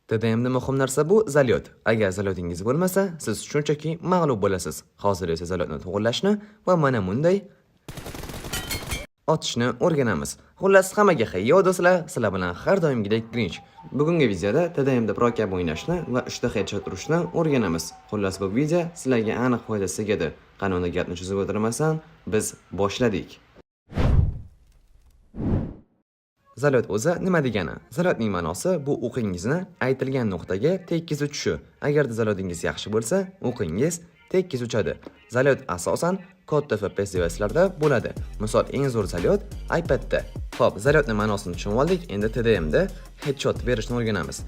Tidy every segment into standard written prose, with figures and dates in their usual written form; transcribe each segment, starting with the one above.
TDMda muhim narsa bu zalyot. Agar zalyotingiz bo'lmasa, siz shunchaki mag'lub bo'lasiz. Hozir esa zalyotni to'g'irlashni va mana bunday otishni o'rganamiz. Xullas, hammaga hayyo do'stlar, sizlar bilan har doimgidek Grinch. Bugungi videoda TDMda pro kabi o'ynashni va 3 ta headshot urishni o'rganamiz. Xullas, bu video sizlarga aniq foydasi tegadi. Qani unda gapni cho'zib o'tirmasdan, biz boshladik. Zalyot o'zi nima degani? Zalyotning ma'nosi bu o'qingizni aytilgan nuqtaga tekis uchishi. Agar zalyotingiz yaxshi bo'lsa, o'qingiz tekis uchadi. Zalyot asosan katta FPS devaslarda bo'ladi. Misol, eng zo'r zalyot iPadda. Xo'p, zalyotning ma'nosini tushunib oldik. Endi TDMda headshot berishni o'rganamiz.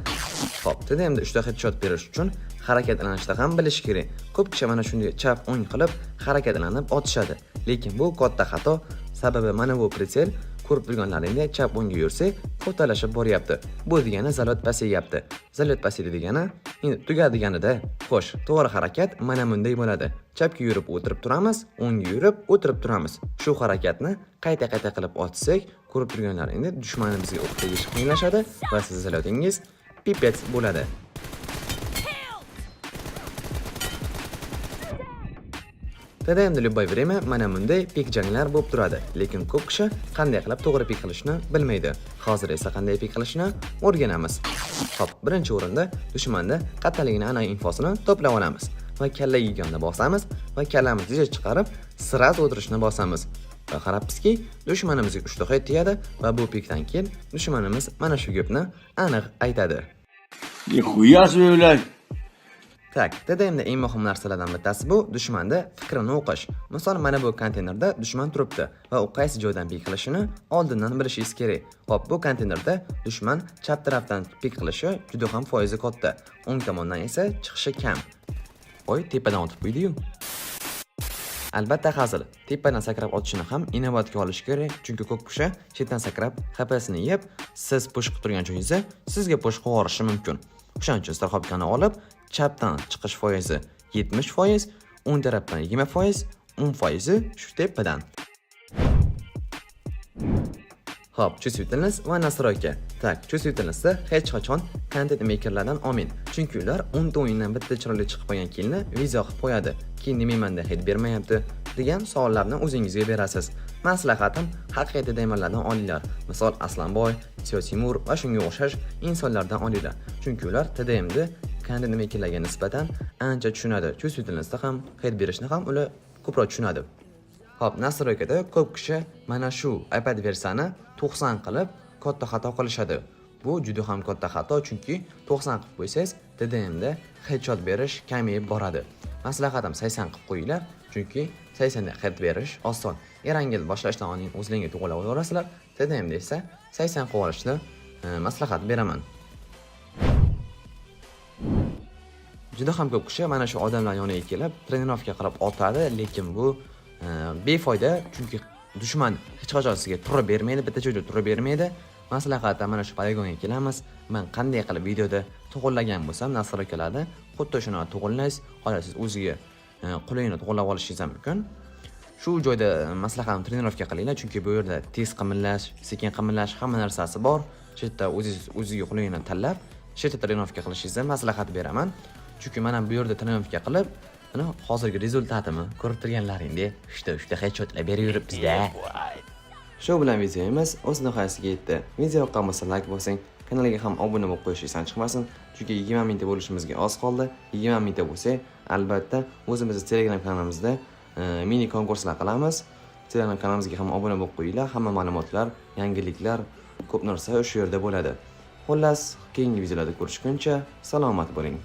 Xo'p, TDMda 3 ta headshot berish uchun harakatlanishda ham bilish kerak. Ko'p kishi mana shunday chap o'ng qilib harakatlanib otishadi. Lekin bu katta xato. Sababi mana bu pritsel ko'rib turganlaringdek chap o'ngga yursa, ko'talashib boryapti. Bu degani zalyot pasayyapti. Zalyot pasaydi degani, endi tugadiganida, xo'sh, to'g'ri harakat mana bunday bo'ladi. Chapga yurib o'tirib turamiz, o'ngga yurib o'tirib turamiz. Shu harakatni qayta-qayta qilib otsak, ko'rib turganlaringdek dushmanimizga o'q tegish qiyinlashadi va siz zalyotingiz pipets bo'ladi. TDMda любое время mana bunday pik janglar bo'lib turadi, lekin ko'p kishi qanday qilib to'g'ri pik qilishni bilmaydi. Hozir esa qanday pik qilishni o'rganamiz. Xo'p, birinchi o'rinda dushmanda qattaligini aniq infosini to'plab olamiz va kalla yiganda bosamiz va kallamizni chiqarib sirad o'tirishni bosamiz. Va qarabmizki, dushmanimizga 3 ta hit tegadi va bu pikdan keyin dushmanimiz mana shu gapni aniq aytadi. Nixuya söyle. Tak, TDMda eng muhim narsalardan bittasi bu dushmanda fikrini o'qish. Misol, mana bu konteynerda dushman turibdi va u qaysi joydan pik qilishini oldindan bilishingiz kerak. Xo'p, bu konteynerda dushman chap tarafdan pik qilishi juda ham foizi katta. O'ng tomondan esa chiqishi kam. Voy, tepadan otib qo'ydi-yu. Albatta hazil. Tepadan sakrab otishni ham inovatga olish kerak, chunki ko'p kishi chetdan sakrab HP'sini yeb, siz push qilib turgan joyingizda sizga push qilib yuborishi mumkin. O'shaning uchun strahobkani olib, chapdan chiqish foizi 70%, o'ng tarafdan 20%, 10% shu tepadan. Xo'p, chustvительность va настройка. Tak, chustvительностьda hech qachon content makerlardan olmang. Chunki ular 10 ta o'yindan bitta chiroyli chiqib qolgan kiyimni video qilib qo'yadi. Keyin nimaymanda hit bermayapti degan savollarni o'zingizga berasiz. Maslahatim, haqiqiy TDMlardan olinglar. Misol, Aslanboy, Timur va shunga o'xshash insonlardan olinglar. Chunki ular TDMda content makerlarga nisbatan ancha tushunadi. Chustvительностьda ham hit berishni ham ular ko'proq tushunadi. Xo'p, nastroykada ko'p kishi mana shu iPad versiyani 90 qilib katta xato qilishadi. Bu juda ham katta xato, chunki 90 qilib qo'ysangiz TDMda headshot berish kamayib boradi. Maslahatim 80 qilib qo'yinglar, chunki 80 da hit berish oson. Erangil boshlashdan oldin o'zingizga to'g'rilab olasizlar. TDMda esa 80 qilib olishni maslahat beraman. Juda ham ko'p kishi mana shu odamlar yoniga kelib trenirovka qilib otadi, lekin bu befoyda, chunki dushman hech qachon sizga turib bermaydi, bitta joyda turib bermaydi. Maslahatim, mana shu poligonga kelamiz. Men qanday qilib videoda to'g'rilagan bo'lsam, nastroykalarni xuddi shuni to'g'rilaysiz, xolos siz o'ziga qulayini to'g'rilab olishingiz mumkin. Shu joyda maslahatim trenirovka qilinglar, chunki bu yerda tez qimillash, sekin qimillash hamma narsasi bor. Shu yerda o'ziga qulayini tanlab, shu yerda trenirovka qilishingizni maslahat beraman. Chunki mana bu yerda trenirovka qilib, mana hozirgi rezultatimi ko'rib turganlaringdek, ishda headshotlar berib yuribmiz-da. Shu bilan videomiz o'z nihoyasiga yetdi. Video yoqqan bo'lsa like bosing, kanalga ham obuna bo'lib qo'yishingiz chiqmasin, chunki 20 mingta bo'lishimizga oz qoldi. 20 mingta bo'lsa, albatta o'zimizning Telegram kanalimizda mini konkurslar qilamiz. Telegram kanalimizga ham obuna bo'lib qo'yinglar. Hamma ma'lumotlar, yangiliklar, ko'p narsa o'sha yerda bo'ladi. Xullas, keyingi videolarda ko'rishguncha salomat bo'ling.